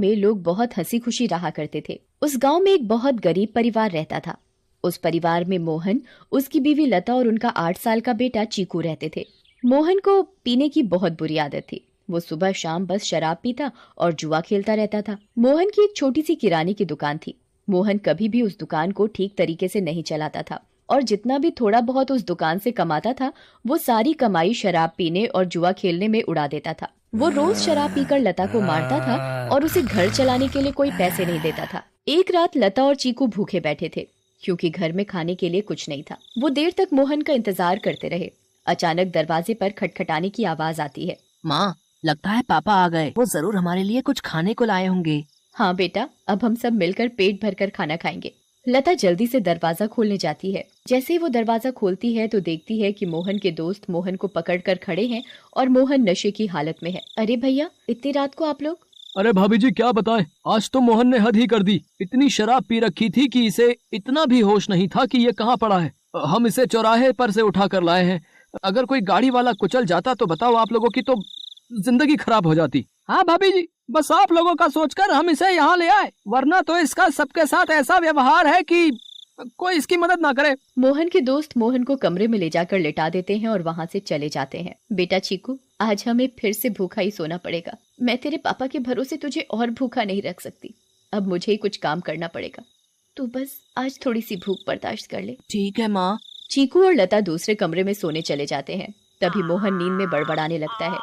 में लोग बहुत हंसी खुशी रहा करते थे। उस गांव में एक बहुत गरीब परिवार रहता था। उस परिवार में मोहन, उसकी बीवी लता और उनका 8 साल का बेटा चीकू रहते थे। मोहन को पीने की बहुत बुरी आदत थी। वो सुबह शाम बस शराब पीता और जुआ खेलता रहता था। मोहन की एक छोटी सी किराने की दुकान थी। मोहन कभी भी उस दुकान को ठीक तरीके से नहीं चलाता था और जितना भी थोड़ा बहुत उस दुकान से कमाता था वो सारी कमाई शराब पीने और जुआ खेलने में उड़ा देता था। वो रोज शराब पीकर लता को मारता था और उसे घर चलाने के लिए कोई पैसे नहीं देता था। एक रात लता और चीकू भूखे बैठे थे क्योंकि घर में खाने के लिए कुछ नहीं था। वो देर तक मोहन का इंतजार करते रहे। अचानक दरवाजे पर खटखटाने की आवाज आती है। माँ, लगता है पापा आ गए। वो जरूर हमारे लिए कुछ खाने को लाए होंगे। हाँ बेटा, अब हम सब मिलकर पेट भरकर खाना खाएंगे। लता जल्दी से दरवाजा खोलने जाती है। जैसे ही वो दरवाजा खोलती है तो देखती है कि मोहन के दोस्त मोहन को पकड़कर खड़े हैं और मोहन नशे की हालत में है। अरे भैया, इतनी रात को आप लोग? अरे भाभी जी, क्या बताएं, आज तो मोहन ने हद ही कर दी। इतनी शराब पी रखी थी कि इसे इतना भी होश नहीं था कि ये कहाँ पड़ा है। हम इसे चौराहे पर से उठा कर लाए हैं। अगर कोई गाड़ी वाला कुचल जाता तो बताओ, आप लोगों की तो जिंदगी खराब हो जाती। हाँ भाभी जी, बस आप लोगों का सोचकर हम इसे यहाँ ले आए, वरना तो इसका सबके साथ ऐसा व्यवहार है कि कोई इसकी मदद ना करे। मोहन के दोस्त मोहन को कमरे में ले जाकर लिटा देते हैं और वहाँ से चले जाते हैं। बेटा चीकू, आज हमें फिर से भूखा ही सोना पड़ेगा। मैं तेरे पापा के भरोसे तुझे और भूखा नहीं रख सकती। अब मुझे ही कुछ काम करना पड़ेगा। तू बस आज थोड़ी सी भूख बर्दाश्त कर ले। ठीक है माँ। चीकू और लता दूसरे कमरे में सोने चले जाते हैं। तभी मोहन नींद में बड़बड़ाने लगता है।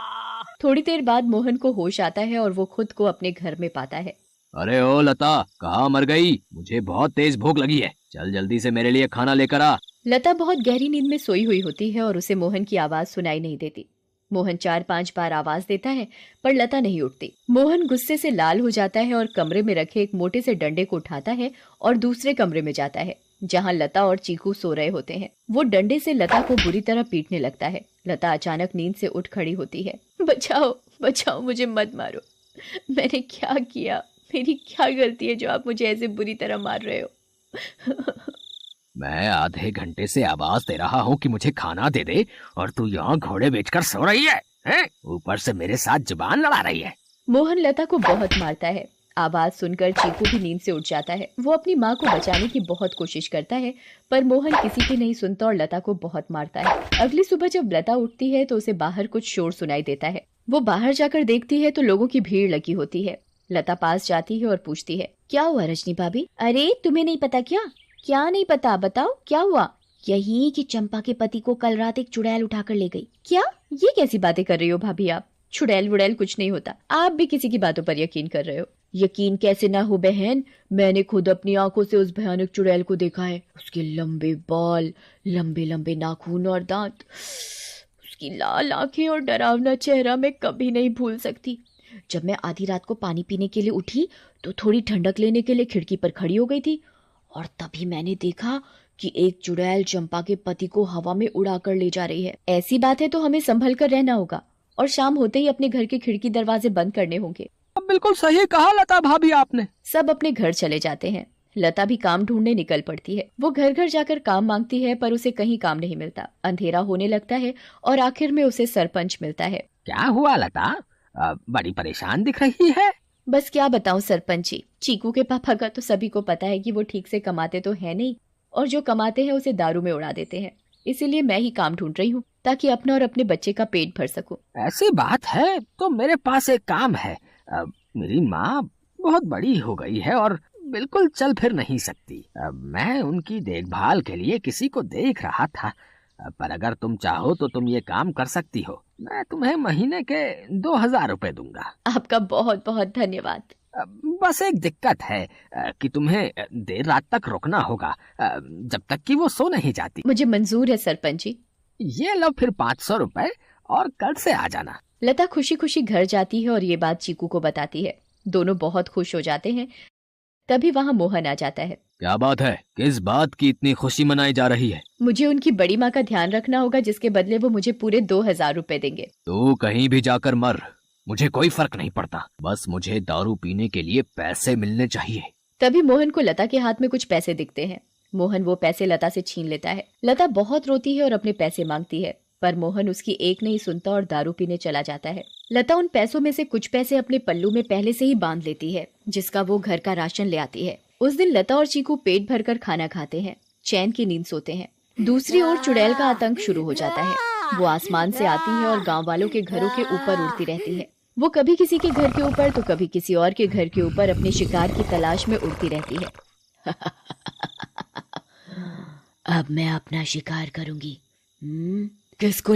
थोड़ी देर बाद मोहन को होश आता है और वो खुद को अपने घर में पाता है। अरे ओ लता, कहाँ मर गई? मुझे बहुत तेज भूख लगी है, चल जल्दी से मेरे लिए खाना लेकर आ। लता बहुत गहरी नींद में सोई हुई होती है और उसे मोहन की आवाज सुनाई नहीं देती। मोहन 4-5 बार आवाज देता है पर लता नहीं उठती। मोहन गुस्से से लाल हो जाता है और कमरे में रखे एक मोटे से डंडे को उठाता है और दूसरे कमरे में जाता है जहाँ लता और चीकू सो रहे होते हैं। वो डंडे से लता को बुरी तरह पीटने लगता है। लता अचानक नींद से उठ खड़ी होती है। बचाओ बचाओ, मुझे मत मारो। मैंने क्या किया? मेरी क्या गलती है जो आप मुझे ऐसे बुरी तरह मार रहे हो? मैं आधे घंटे से आवाज दे रहा हूँ कि मुझे खाना दे दे और तू यहाँ घोड़े बेचकर सो रही है, हैं? ऊपर से मेरे साथ जुबान लड़ा रही है। मोहन लता को बहुत मारता है। आवाज सुनकर चीकू भी नींद से उठ जाता है। वो अपनी माँ को बचाने की बहुत कोशिश करता है पर मोहन किसी की नहीं सुनता और लता को बहुत मारता है। अगली सुबह जब लता उठती है तो उसे बाहर कुछ शोर सुनाई देता है। वो बाहर जाकर देखती है तो लोगों की भीड़ लगी होती है। लता पास जाती है और पूछती है, क्या हुआ रजनी भाभी? अरे तुम्हें नहीं पता क्या? क्या नहीं पता, बताओ क्या हुआ? यही कि चंपा के पति को कल रात एक चुड़ैल उठाकर ले गई। क्या? ये कैसी बातें कर रही हो भाभी आप? चुड़ैल वुड़ैल कुछ नहीं होता। आप भी किसी की बातों पर यकीन कर रहे हो। यकीन कैसे ना हो बहन, मैंने खुद अपनी आंखों से उस भयानक चुड़ैल को देखा है। उसके लंबे बाल, लंबे लंबे नाखून और दांत, उसकी लाल आंखें और डरावना चेहरा मैं कभी नहीं भूल सकती। जब मैं आधी रात को पानी पीने के लिए उठी तो थोड़ी ठंडक लेने के लिए खिड़की पर खड़ी हो गई थी और तभी मैंने देखा कि एक चुड़ैल चंपा के पति को हवा में उड़ाकर ले जा रही है। ऐसी बात है तो हमें संभल कर रहना होगा और शाम होते ही अपने घर के खिड़की दरवाजे बंद करने होंगे। अब बिल्कुल सही कहा लता भाभी आपने। सब अपने घर चले जाते हैं। लता भी काम ढूंढने निकल पड़ती है। वो घर घर जाकर काम मांगती है पर उसे कहीं काम नहीं मिलता। अंधेरा होने लगता है और आखिर में उसे सरपंच मिलता है। क्या हुआ लता, बड़ी परेशान दिख रही है? बस क्या बताऊं सरपंच जी, चीकू के पापा का तो सभी को पता है कि वो ठीक से कमाते तो है नहीं और जो कमाते हैं उसे दारू में उड़ा देते हैं। इसीलिए मैं ही काम ढूंढ रही हूँ ताकि अपना और अपने बच्चे का पेट भर सकूं। ऐसी बात है तो मेरे पास एक काम है। मेरी माँ बहुत बड़ी हो गई है और बिल्कुल चल फिर नहीं सकती। मैं उनकी देखभाल के लिए किसी को देख रहा था, पर अगर तुम चाहो तो तुम ये काम कर सकती हो। मैं तुम्हें महीने के 2000 रुपए दूंगा। आपका बहुत बहुत धन्यवाद। बस एक दिक्कत है कि तुम्हें देर रात तक रुकना होगा, जब तक कि वो सो नहीं जाती। मुझे मंजूर है सरपंच जी। ये लो फिर 500 रुपए और कल से आ जाना। लता खुशी खुशी घर जाती है और ये बात चीकू को बताती है। दोनों बहुत खुश हो जाते हैं। तभी वहाँ मोहन आ जाता है। क्या बात है, किस बात की इतनी खुशी मनाई जा रही है? मुझे उनकी बड़ी माँ का ध्यान रखना होगा जिसके बदले वो मुझे पूरे 2000 रुपए देंगे। तू कहीं भी जाकर मर, मुझे कोई फर्क नहीं पड़ता, बस मुझे दारू पीने के लिए पैसे मिलने चाहिए। तभी मोहन को लता के हाथ में कुछ पैसे दिखते हैं। मोहन वो पैसे लता से छीन लेता है। लता बहुत रोती है और अपने पैसे मांगती है। पर मोहन उसकी एक नहीं सुनता और दारू पीने चला जाता है। लता उन पैसों में से कुछ पैसे अपने पल्लू में पहले से ही बांध लेती है, जिसका वो घर का राशन ले आती है। उस दिन लता और चीकू पेट भरकर खाना खाते हैं, चैन की नींद सोते हैं। दूसरी ओर चुड़ैल का आतंक शुरू हो जाता है। वो आसमान से आती है और गांव वालों के घरों के ऊपर उड़ती रहती है। वो कभी किसी के घर के ऊपर तो कभी किसी और के घर के ऊपर अपने शिकार की तलाश में उड़ती रहती है। अब मैं अपना शिकार करूंगी। किसको